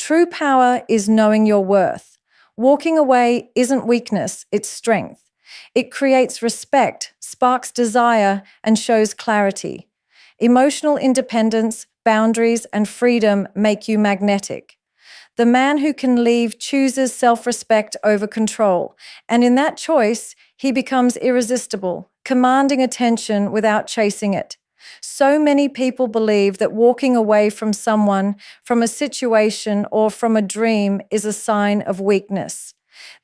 True power is knowing your worth. Walking away isn't weakness, it's strength. It creates respect, sparks desire, and shows clarity. Emotional independence, boundaries, and freedom make you magnetic. The man who can leave chooses self-respect over control, and in that choice, he becomes irresistible, commanding attention without chasing it. So many people believe that walking away from someone, from a situation, or from a dream is a sign of weakness.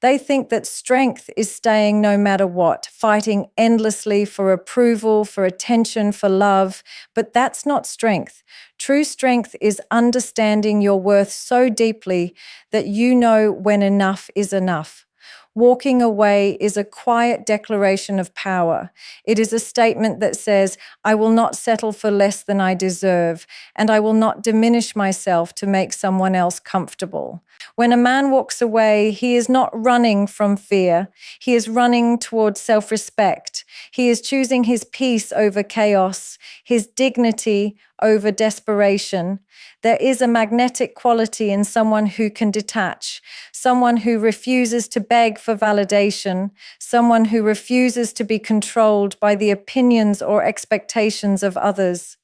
They think that strength is staying no matter what, fighting endlessly for approval, for attention, for love. But that's not strength. True strength is understanding your worth so deeply that you know when enough is enough. Walking away is a quiet declaration of power. It is a statement that says, I will not settle for less than I deserve, and I will not diminish myself to make someone else comfortable. When a man walks away, he is not running from fear. He is running towards self-respect. He is choosing his peace over chaos, his dignity over desperation. There is a magnetic quality in someone who can detach, someone who refuses to beg for validation, someone who refuses to be controlled by the opinions or expectations of others.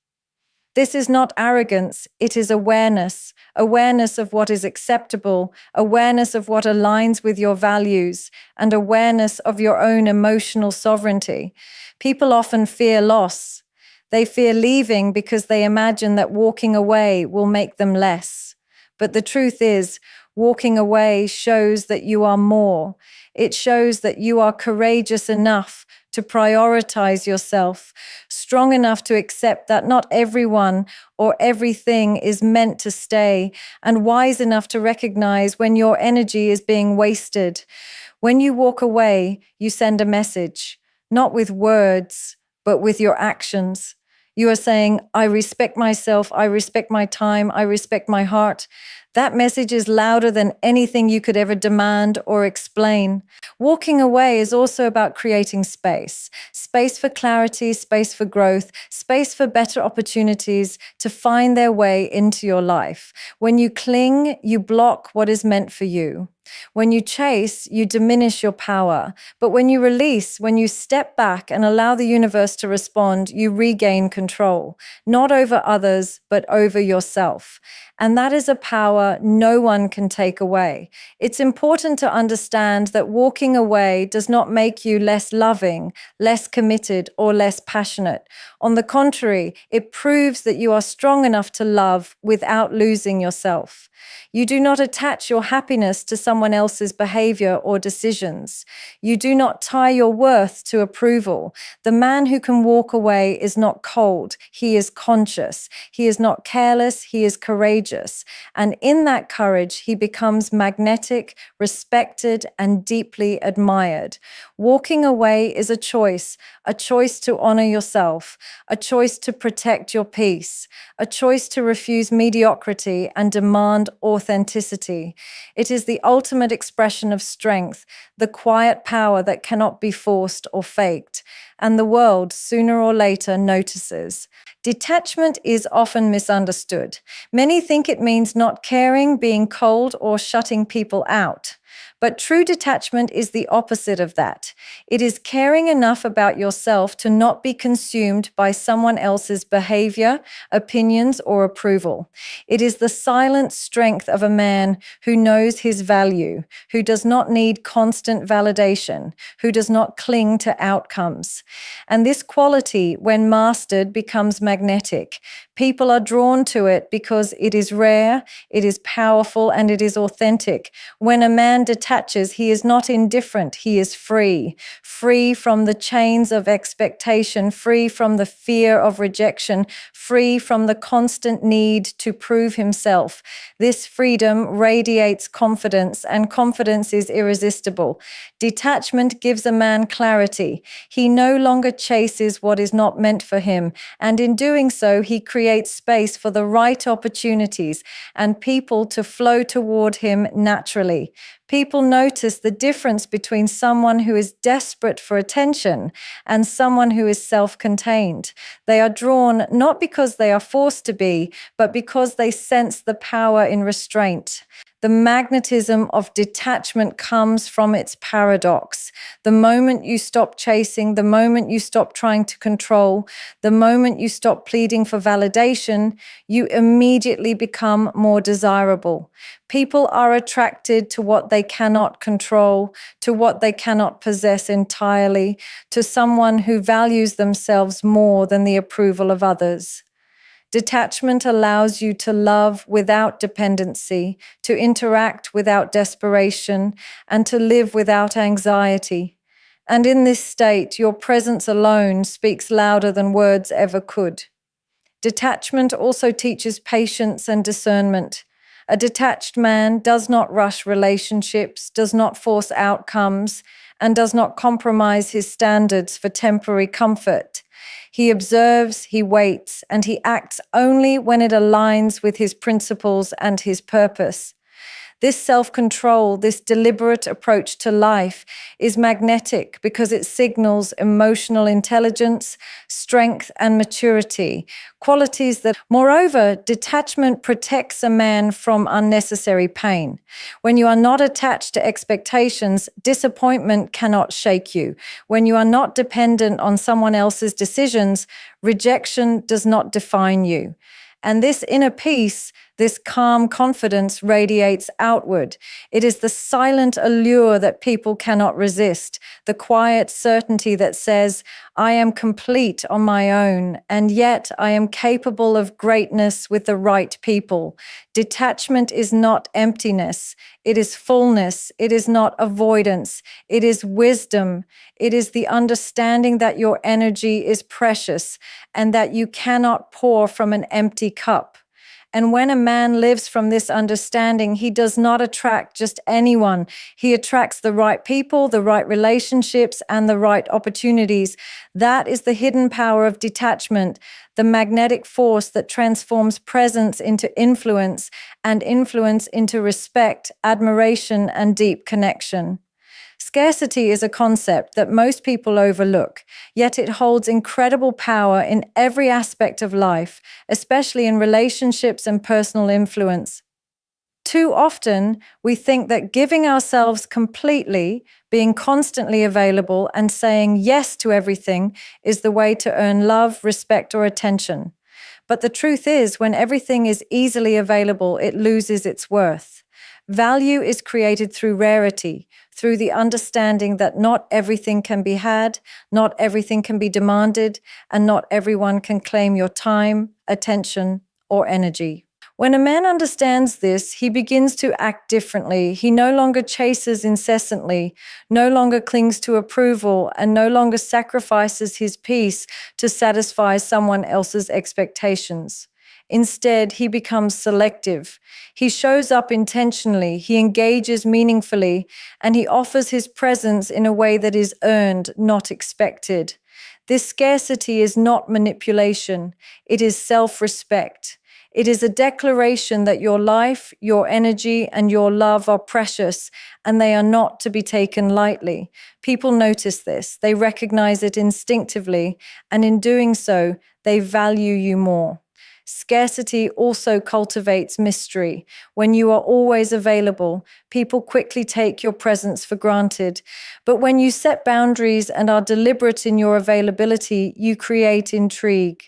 This is not arrogance, it is awareness, awareness of what is acceptable, awareness of what aligns with your values, and awareness of your own emotional sovereignty. People often fear loss. They fear leaving because they imagine that walking away will make them less. But the truth is, walking away shows that you are more. It shows that you are courageous enough to prioritize yourself, strong enough to accept that not everyone or everything is meant to stay, and wise enough to recognize when your energy is being wasted. When you walk away, you send a message, not with words, but with your actions. You are saying, I respect myself, I respect my time, I respect my heart. That message is louder than anything you could ever demand or explain. Walking away is also about creating space. Space for clarity, space for growth, space for better opportunities to find their way into your life. When you cling, you block what is meant for you. When you chase, you diminish your power. But when you release, when you step back and allow the universe to respond, you regain control, not over others, but over yourself. And that is a power no one can take away. It's important to understand that walking away does not make you less loving, less committed, or less passionate. On the contrary, it proves that you are strong enough to love without losing yourself. You do not attach your happiness to someone else's behavior or decisions. You do not tie your worth to approval. The man who can walk away is not cold. He is conscious. He is not careless. He is courageous. And in that courage, he becomes magnetic, respected, and deeply admired. Walking away is a choice to honor yourself, a choice to protect your peace, a choice to refuse mediocrity and demand authenticity. It is the ultimate expression of strength, the quiet power that cannot be forced or faked, and the world, sooner or later, notices. Detachment is often misunderstood. Many think it means not caring, being cold, or shutting people out. But true detachment is the opposite of that. It is caring enough about yourself to not be consumed by someone else's behavior, opinions, or approval. It is the silent strength of a man who knows his value, who does not need constant validation, who does not cling to outcomes. And this quality, when mastered, becomes magnetic. People are drawn to it because it is rare, it is powerful, and it is authentic. When a man detaches, he is not indifferent, he is free. Free from the chains of expectation, free from the fear of rejection, free from the constant need to prove himself. This freedom radiates confidence, and confidence is irresistible. Detachment gives a man clarity. He no longer chases what is not meant for him, and in doing so, he creates creates space for the right opportunities and people to flow toward him naturally. People notice the difference between someone who is desperate for attention and someone who is self-contained. They are drawn not because they are forced to be, but because they sense the power in restraint. The magnetism of detachment comes from its paradox. The moment you stop chasing, the moment you stop trying to control, the moment you stop pleading for validation, you immediately become more desirable. People are attracted to what they cannot control, to what they cannot possess entirely, to someone who values themselves more than the approval of others. Detachment allows you to love without dependency, to interact without desperation, and to live without anxiety. And in this state, your presence alone speaks louder than words ever could. Detachment also teaches patience and discernment. A detached man does not rush relationships, does not force outcomes, and does not compromise his standards for temporary comfort. He observes, he waits, and he acts only when it aligns with his principles and his purpose. This self-control, this deliberate approach to life is magnetic because it signals emotional intelligence, strength, and maturity, qualities that, moreover, detachment protects a man from unnecessary pain. When you are not attached to expectations, disappointment cannot shake you. When you are not dependent on someone else's decisions, rejection does not define you. And this inner peace, this calm confidence radiates outward. It is the silent allure that people cannot resist, the quiet certainty that says, I am complete on my own, and yet I am capable of greatness with the right people. Detachment is not emptiness. It is fullness. It is not avoidance. It is wisdom. It is the understanding that your energy is precious and that you cannot pour from an empty cup. And when a man lives from this understanding, he does not attract just anyone. He attracts the right people, the right relationships, and the right opportunities. That is the hidden power of detachment, the magnetic force that transforms presence into influence and influence into respect, admiration, and deep connection. Scarcity is a concept that most people overlook, yet it holds incredible power in every aspect of life, especially in relationships and personal influence. Too often, we think that giving ourselves completely, being constantly available, and saying yes to everything is the way to earn love, respect, or attention. But the truth is, when everything is easily available, it loses its worth. Value is created through rarity, through the understanding that not everything can be had, not everything can be demanded, and not everyone can claim your time, attention, or energy. When a man understands this, he begins to act differently. He no longer chases incessantly, no longer clings to approval, and no longer sacrifices his peace to satisfy someone else's expectations. Instead, he becomes selective. He shows up intentionally, he engages meaningfully, and he offers his presence in a way that is earned, not expected. This scarcity is not manipulation, it is self-respect. It is a declaration that your life, your energy, and your love are precious, and they are not to be taken lightly. People notice this, they recognize it instinctively, and in doing so, they value you more. Scarcity also cultivates mystery. When you are always available, people quickly take your presence for granted. But when you set boundaries and are deliberate in your availability, you create intrigue.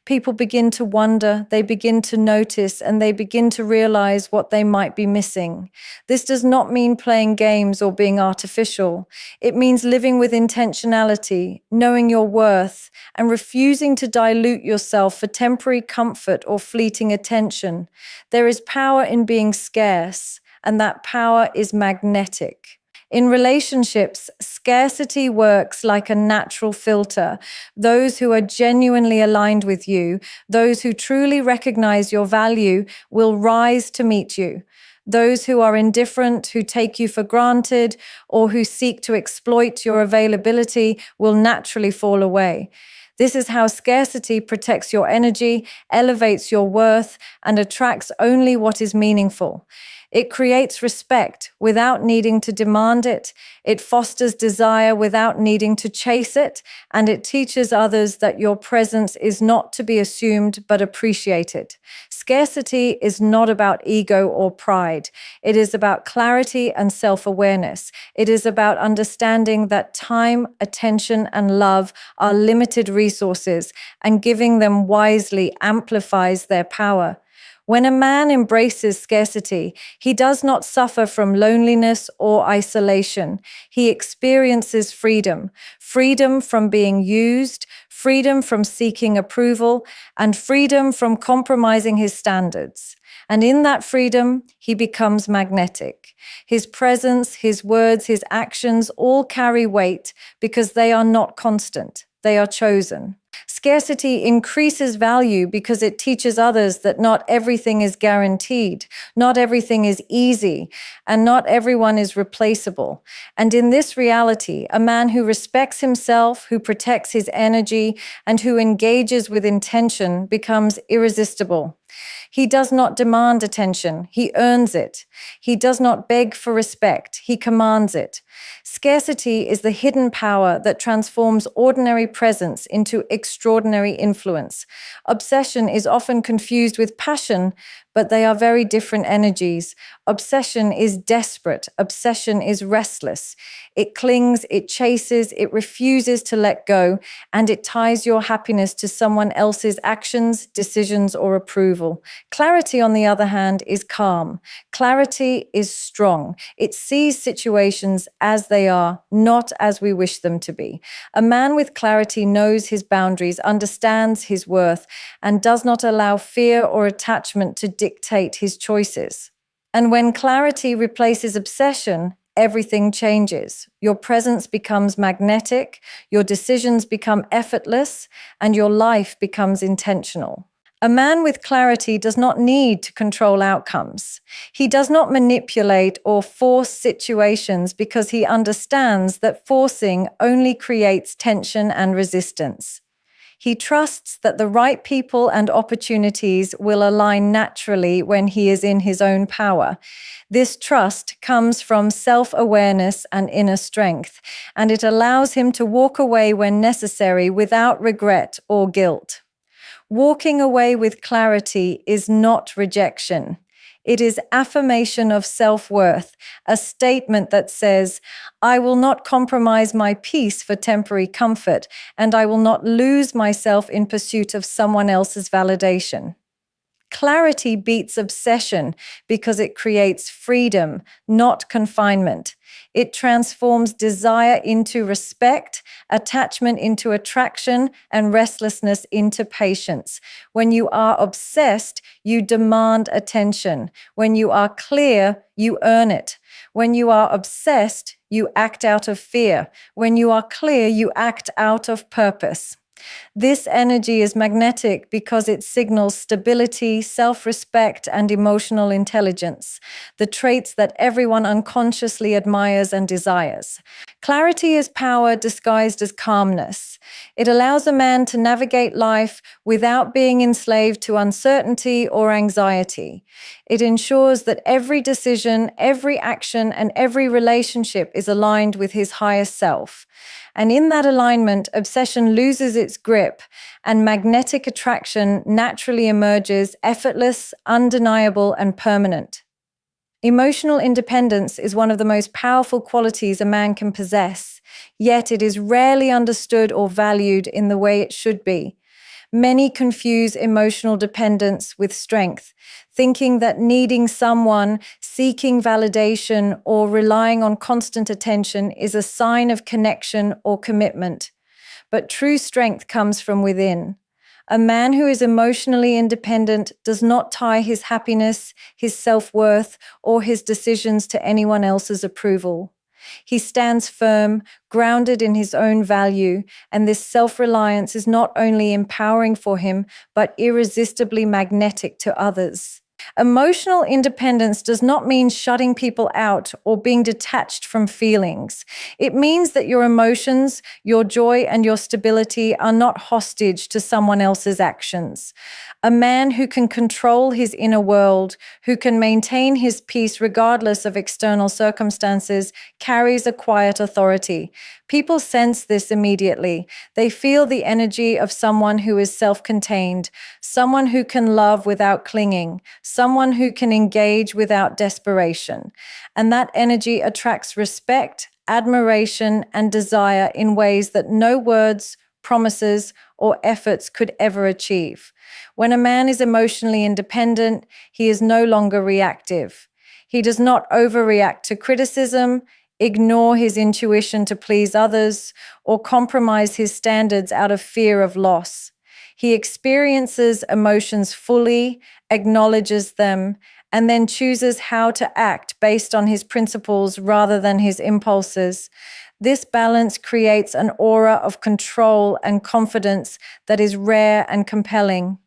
People begin to wonder, they begin to notice, and they begin to realize what they might be missing. This does not mean playing games or being artificial. It means living with intentionality, knowing your worth, and refusing to dilute yourself for temporary comfort or fleeting attention. There is power in being scarce, and that power is magnetic. In relationships, scarcity works like a natural filter. Those who are genuinely aligned with you, those who truly recognize your value, will rise to meet you. Those who are indifferent, who take you for granted, or who seek to exploit your availability will naturally fall away. This is how scarcity protects your energy, elevates your worth, and attracts only what is meaningful. It creates respect without needing to demand it. It fosters desire without needing to chase it. And it teaches others that your presence is not to be assumed but appreciated. Scarcity is not about ego or pride. It is about clarity and self-awareness. It is about understanding that time, attention, and love are limited resources, and giving them wisely amplifies their power. When a man embraces scarcity, he does not suffer from loneliness or isolation. He experiences freedom, freedom from being used, freedom from seeking approval, and freedom from compromising his standards. And in that freedom, he becomes magnetic. His presence, his words, his actions all carry weight because they are not constant. They are chosen. Scarcity increases value because it teaches others that not everything is guaranteed, not everything is easy, and not everyone is replaceable. And in this reality, a man who respects himself, who protects his energy, and who engages with intention becomes irresistible. He does not demand attention, he earns it. He does not beg for respect, he commands it. Scarcity is the hidden power that transforms ordinary presence into extraordinary influence. Obsession is often confused with passion, but they are very different energies. Obsession is desperate. Obsession is restless. It clings, it chases, it refuses to let go, and it ties your happiness to someone else's actions, decisions, or approval. Clarity, on the other hand, is calm. Clarity is strong. It sees situations as they are, not as we wish them to be. A man with clarity knows his boundaries, understands his worth, and does not allow fear or attachment to dictate his choices. And when clarity replaces obsession, everything changes. Your presence becomes magnetic, your decisions become effortless, and your life becomes intentional. A man with clarity does not need to control outcomes. He does not manipulate or force situations because he understands that forcing only creates tension and resistance. He trusts that the right people and opportunities will align naturally when he is in his own power. This trust comes from self-awareness and inner strength, and it allows him to walk away when necessary without regret or guilt. Walking away with clarity is not rejection. It is affirmation of self-worth, a statement that says, I will not compromise my peace for temporary comfort, and I will not lose myself in pursuit of someone else's validation. Clarity beats obsession because it creates freedom, not confinement. It transforms desire into respect, attachment into attraction, and restlessness into patience. When you are obsessed, you demand attention. When you are clear, you earn it. When you are obsessed, you act out of fear. When you are clear, you act out of purpose. This energy is magnetic because it signals stability, self-respect, and emotional intelligence, the traits that everyone unconsciously admires and desires. Clarity is power disguised as calmness. It allows a man to navigate life without being enslaved to uncertainty or anxiety. It ensures that every decision, every action, and every relationship is aligned with his higher self. And in that alignment, obsession loses its grip, and magnetic attraction naturally emerges, effortless, undeniable, and permanent. Emotional independence is one of the most powerful qualities a man can possess, yet it is rarely understood or valued in the way it should be. Many confuse emotional dependence with strength, thinking that needing someone, seeking validation, or relying on constant attention is a sign of connection or commitment. But true strength comes from within. A man who is emotionally independent does not tie his happiness, his self-worth, or his decisions to anyone else's approval. He stands firm, grounded in his own value, and this self-reliance is not only empowering for him, but irresistibly magnetic to others. Emotional independence does not mean shutting people out or being detached from feelings. It means that your emotions, your joy, and your stability are not hostage to someone else's actions. A man who can control his inner world, who can maintain his peace regardless of external circumstances, carries a quiet authority. People sense this immediately. They feel the energy of someone who is self-contained, someone who can love without clinging, someone who can engage without desperation. And that energy attracts respect, admiration, and desire in ways that no words, promises, or efforts could ever achieve. When a man is emotionally independent, he is no longer reactive. He does not overreact to criticism, ignore his intuition to please others, or compromise his standards out of fear of loss. He experiences emotions fully, acknowledges them, and then chooses how to act based on his principles rather than his impulses. This balance creates an aura of control and confidence that is rare and compelling.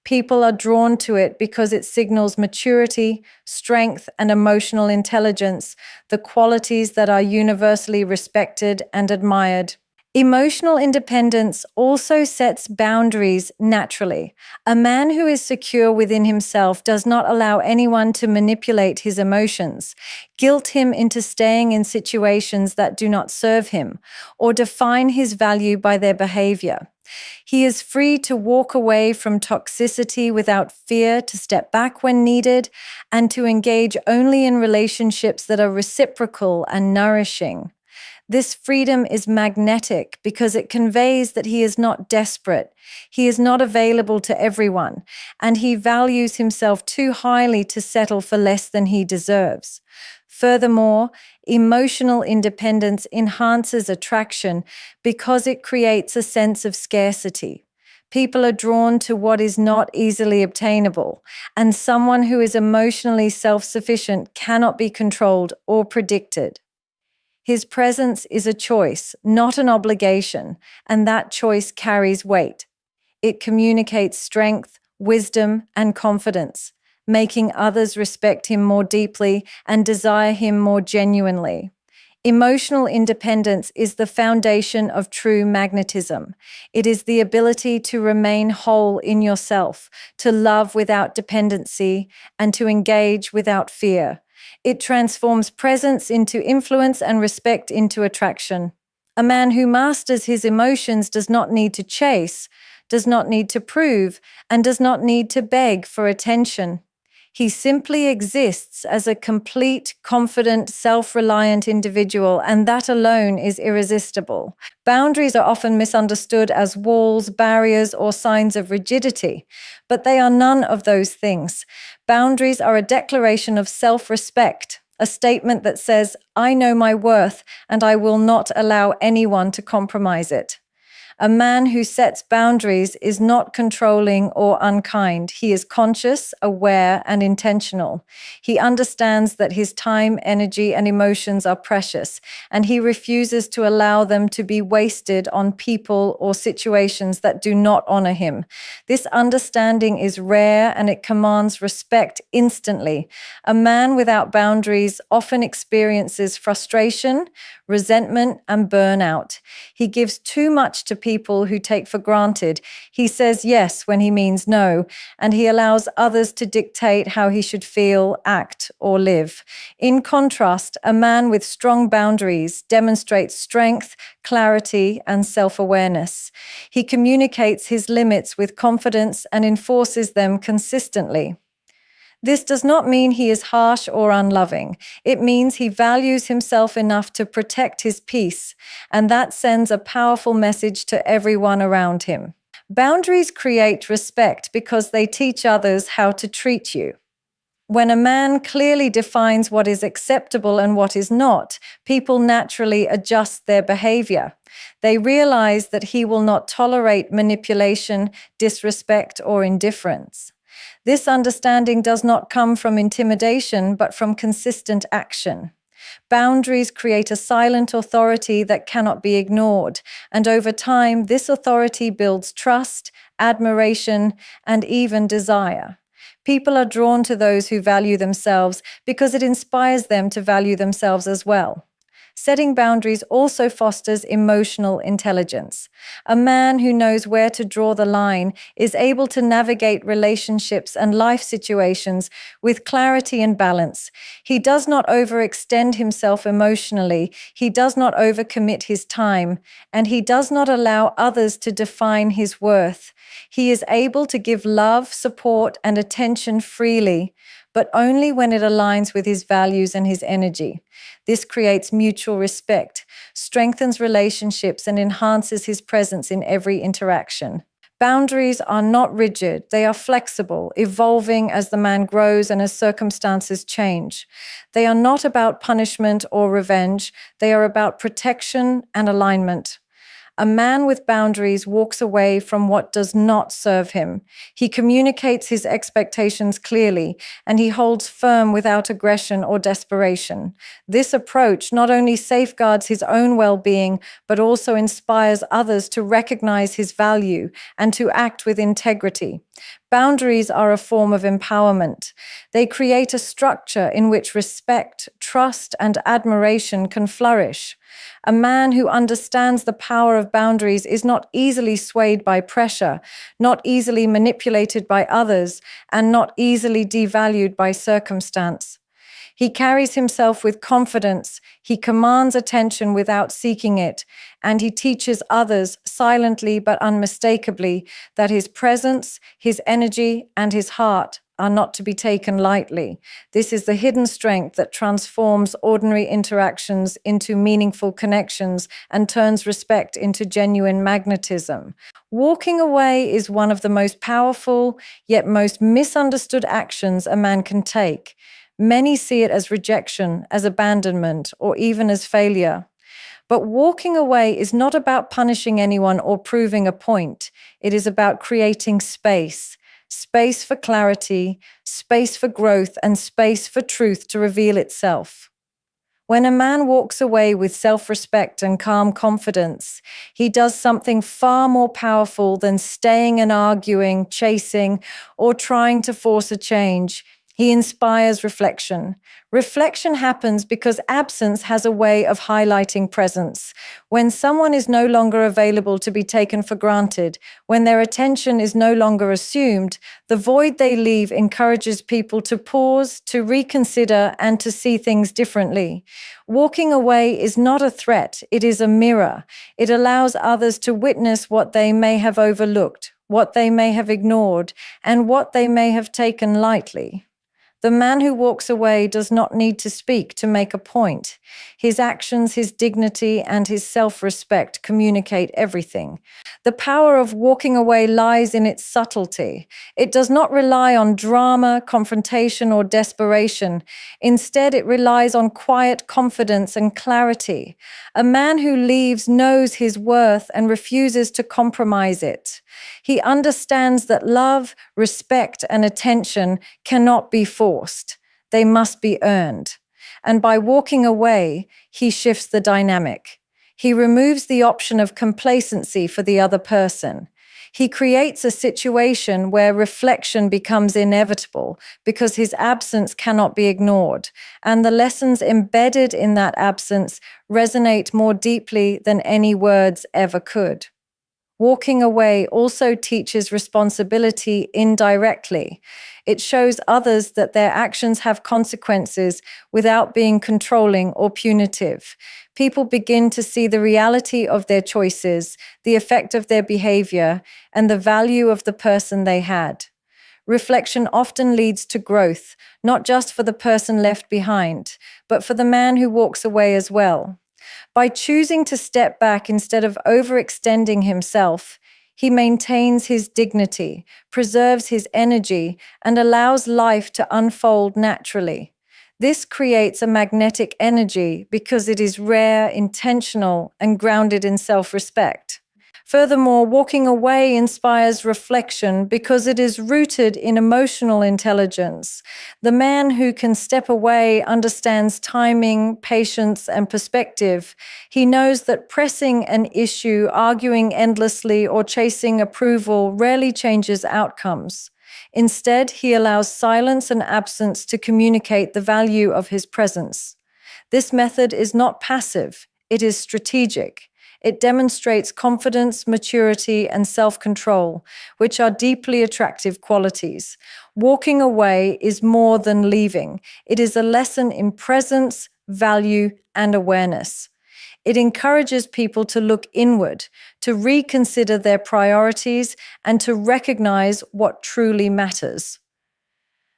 People are drawn to it because it signals maturity, strength, and emotional intelligence, the qualities that are universally respected and admired. Emotional independence also sets boundaries naturally. A man who is secure within himself does not allow anyone to manipulate his emotions, guilt him into staying in situations that do not serve him, or define his value by their behavior. He is free to walk away from toxicity without fear, to step back when needed, and to engage only in relationships that are reciprocal and nourishing. This freedom is magnetic because it conveys that he is not desperate, he is not available to everyone, and he values himself too highly to settle for less than he deserves. Furthermore, emotional independence enhances attraction because it creates a sense of scarcity. People are drawn to what is not easily obtainable, and someone who is emotionally self-sufficient cannot be controlled or predicted. His presence is a choice, not an obligation, and that choice carries weight. It communicates strength, wisdom, and confidence, making others respect him more deeply and desire him more genuinely. Emotional independence is the foundation of true magnetism. It is the ability to remain whole in yourself, to love without dependency, and to engage without fear. It transforms presence into influence and respect into attraction. A man who masters his emotions does not need to chase, does not need to prove, and does not need to beg for attention. He simply exists as a complete, confident, self-reliant individual, and that alone is irresistible. Boundaries are often misunderstood as walls, barriers, or signs of rigidity, but they are none of those things. Boundaries are a declaration of self-respect, a statement that says, "I know my worth, and I will not allow anyone to compromise it." A man who sets boundaries is not controlling or unkind. He is conscious, aware, and intentional. He understands that his time, energy, and emotions are precious, and he refuses to allow them to be wasted on people or situations that do not honor him. This understanding is rare, and it commands respect instantly. A man without boundaries often experiences frustration, resentment, and burnout. He gives too much to people who take for granted. He says yes when he means no, and he allows others to dictate how he should feel, act, or live. In contrast, a man with strong boundaries demonstrates strength, clarity, and self-awareness. He communicates his limits with confidence and enforces them consistently. This does not mean he is harsh or unloving. It means he values himself enough to protect his peace, and that sends a powerful message to everyone around him. Boundaries create respect because they teach others how to treat you. When a man clearly defines what is acceptable and what is not, people naturally adjust their behavior. They realize that he will not tolerate manipulation, disrespect, or indifference. This understanding does not come from intimidation, but from consistent action. Boundaries create a silent authority that cannot be ignored, and over time, this authority builds trust, admiration, and even desire. People are drawn to those who value themselves because it inspires them to value themselves as well. Setting boundaries also fosters emotional intelligence. A man who knows where to draw the line is able to navigate relationships and life situations with clarity and balance. He does not overextend himself emotionally, he does not overcommit his time, and he does not allow others to define his worth. He is able to give love, support, and attention freely, but only when it aligns with his values and his energy. This creates mutual respect, strengthens relationships, and enhances his presence in every interaction. Boundaries are not rigid, they are flexible, evolving as the man grows and as circumstances change. They are not about punishment or revenge, they are about protection and alignment. A man with boundaries walks away from what does not serve him. He communicates his expectations clearly, and he holds firm without aggression or desperation. This approach not only safeguards his own well-being, but also inspires others to recognize his value and to act with integrity. Boundaries are a form of empowerment. They create a structure in which respect, trust, and admiration can flourish. A man who understands the power of boundaries is not easily swayed by pressure, not easily manipulated by others, and not easily devalued by circumstance. He carries himself with confidence, he commands attention without seeking it, and he teaches others silently but unmistakably that his presence, his energy, and his heart are not to be taken lightly. This is the hidden strength that transforms ordinary interactions into meaningful connections and turns respect into genuine magnetism. Walking away is one of the most powerful yet most misunderstood actions a man can take. Many see it as rejection, as abandonment, or even as failure. But walking away is not about punishing anyone or proving a point. It is about creating space. Space for clarity, space for growth, and space for truth to reveal itself. When a man walks away with self-respect and calm confidence, he does something far more powerful than staying and arguing, chasing, or trying to force a change. He inspires reflection. Reflection happens because absence has a way of highlighting presence. When someone is no longer available to be taken for granted, when their attention is no longer assumed, the void they leave encourages people to pause, to reconsider, and to see things differently. Walking away is not a threat, it is a mirror. It allows others to witness what they may have overlooked, what they may have ignored, and what they may have taken lightly. The man who walks away does not need to speak to make a point. His actions, his dignity, and his self-respect communicate everything. The power of walking away lies in its subtlety. It does not rely on drama, confrontation, or desperation. Instead, it relies on quiet confidence and clarity. A man who leaves knows his worth and refuses to compromise it. He understands that love, respect, and attention cannot be forced. They must be earned. And by walking away, he shifts the dynamic. He removes the option of complacency for the other person. He creates a situation where reflection becomes inevitable because his absence cannot be ignored, and the lessons embedded in that absence resonate more deeply than any words ever could. Walking away also teaches responsibility indirectly. It shows others that their actions have consequences without being controlling or punitive. People begin to see the reality of their choices, the effect of their behavior, and the value of the person they had. Reflection often leads to growth, not just for the person left behind, but for the man who walks away as well. By choosing to step back instead of overextending himself, he maintains his dignity, preserves his energy, and allows life to unfold naturally. This creates a magnetic energy because it is rare, intentional, and grounded in self-respect. Furthermore, walking away inspires reflection because it is rooted in emotional intelligence. The man who can step away understands timing, patience, and perspective. He knows that pressing an issue, arguing endlessly, or chasing approval rarely changes outcomes. Instead, he allows silence and absence to communicate the value of his presence. This method is not passive, it is strategic. It demonstrates confidence, maturity, and self-control, which are deeply attractive qualities. Walking away is more than leaving. It is a lesson in presence, value, and awareness. It encourages people to look inward, to reconsider their priorities, and to recognize what truly matters.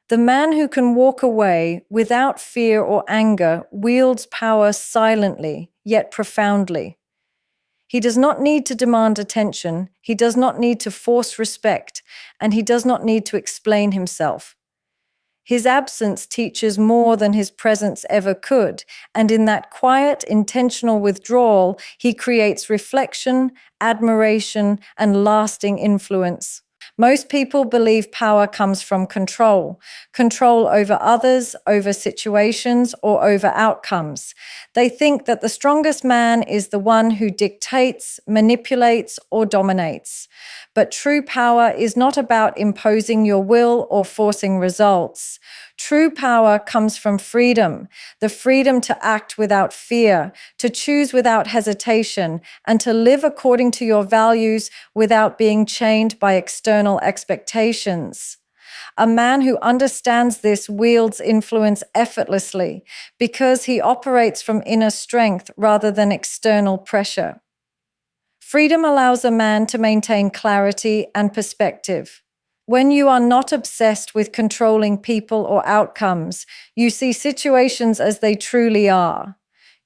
The man who can walk away without fear or anger wields power silently, yet profoundly. He does not need to demand attention, he does not need to force respect, and he does not need to explain himself. His absence teaches more than his presence ever could, and in that quiet, intentional withdrawal, he creates reflection, admiration, and lasting influence. Most people believe power comes from control over others, over situations, or over outcomes. They think that the strongest man is the one who dictates, manipulates, or dominates. But true power is not about imposing your will or forcing results. True power comes from freedom, the freedom to act without fear, to choose without hesitation, and to live according to your values without being chained by external expectations. A man who understands this wields influence effortlessly because he operates from inner strength rather than external pressure. Freedom allows a man to maintain clarity and perspective. When you are not obsessed with controlling people or outcomes, you see situations as they truly are.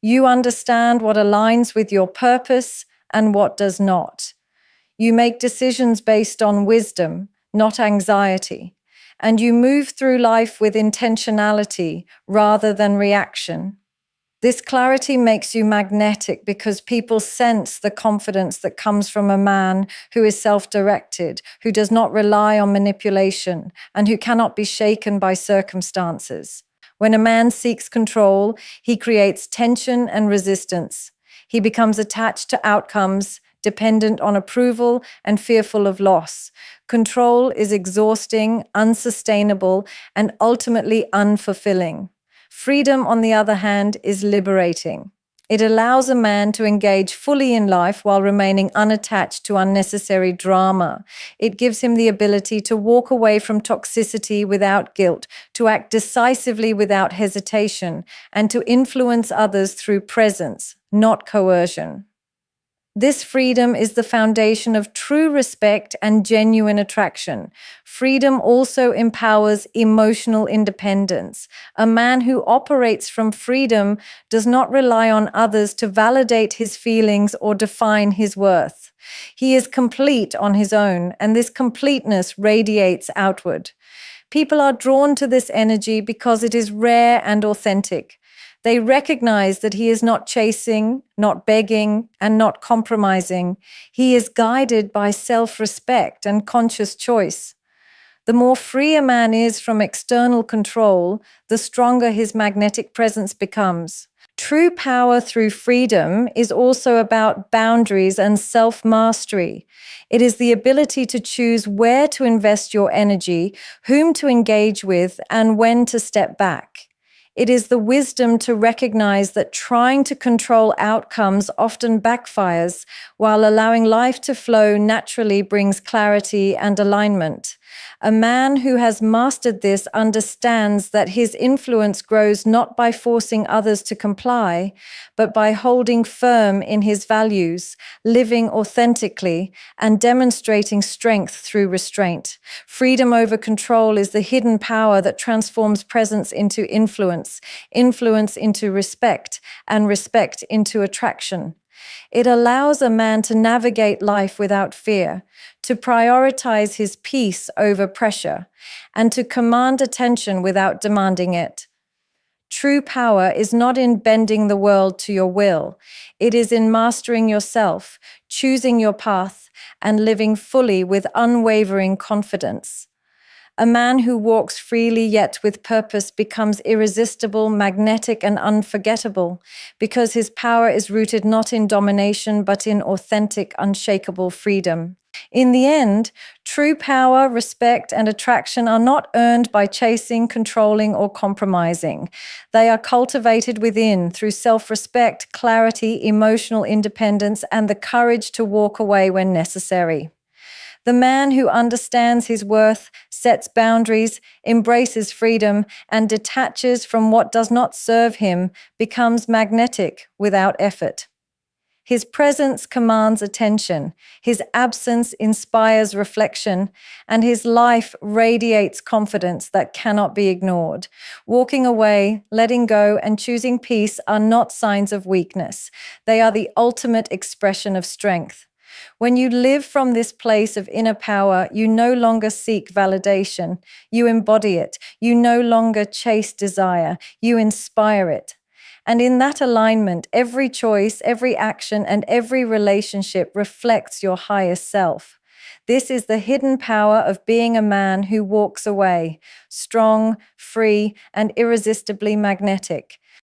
You understand what aligns with your purpose and what does not. You make decisions based on wisdom, not anxiety, and you move through life with intentionality rather than reaction. This clarity makes you magnetic because people sense the confidence that comes from a man who is self-directed, who does not rely on manipulation, and who cannot be shaken by circumstances. When a man seeks control, he creates tension and resistance. He becomes attached to outcomes, dependent on approval, and fearful of loss. Control is exhausting, unsustainable, and ultimately unfulfilling. Freedom, on the other hand, is liberating. It allows a man to engage fully in life while remaining unattached to unnecessary drama. It gives him the ability to walk away from toxicity without guilt, to act decisively without hesitation, and to influence others through presence, not coercion. This freedom is the foundation of true respect and genuine attraction. Freedom also empowers emotional independence. A man who operates from freedom does not rely on others to validate his feelings or define his worth. He is complete on his own, and this completeness radiates outward. People are drawn to this energy because it is rare and authentic. They recognize that he is not chasing, not begging, and not compromising. He is guided by self-respect and conscious choice. The more free a man is from external control, the stronger his magnetic presence becomes. True power through freedom is also about boundaries and self-mastery. It is the ability to choose where to invest your energy, whom to engage with, and when to step back. It is the wisdom to recognize that trying to control outcomes often backfires, while allowing life to flow naturally brings clarity and alignment. A man who has mastered this understands that his influence grows not by forcing others to comply, but by holding firm in his values, living authentically, and demonstrating strength through restraint. Freedom over control is the hidden power that transforms presence into influence, influence into respect, and respect into attraction. It allows a man to navigate life without fear, to prioritize his peace over pressure, and to command attention without demanding it. True power is not in bending the world to your will. It is in mastering yourself, choosing your path, and living fully with unwavering confidence. A man who walks freely yet with purpose becomes irresistible, magnetic, and unforgettable because his power is rooted not in domination but in authentic, unshakable freedom. In the end, true power, respect, and attraction are not earned by chasing, controlling, or compromising. They are cultivated within through self-respect, clarity, emotional independence, and the courage to walk away when necessary. The man who understands his worth, sets boundaries, embraces freedom, and detaches from what does not serve him becomes magnetic without effort. His presence commands attention, his absence inspires reflection, and his life radiates confidence that cannot be ignored. Walking away, letting go, and choosing peace are not signs of weakness. They are the ultimate expression of strength. When you live from this place of inner power, you no longer seek validation. You embody it. You no longer chase desire. You inspire it. And in that alignment, every choice, every action, and every relationship reflects your highest self. This is the hidden power of being a man who walks away, strong, free, and irresistibly magnetic.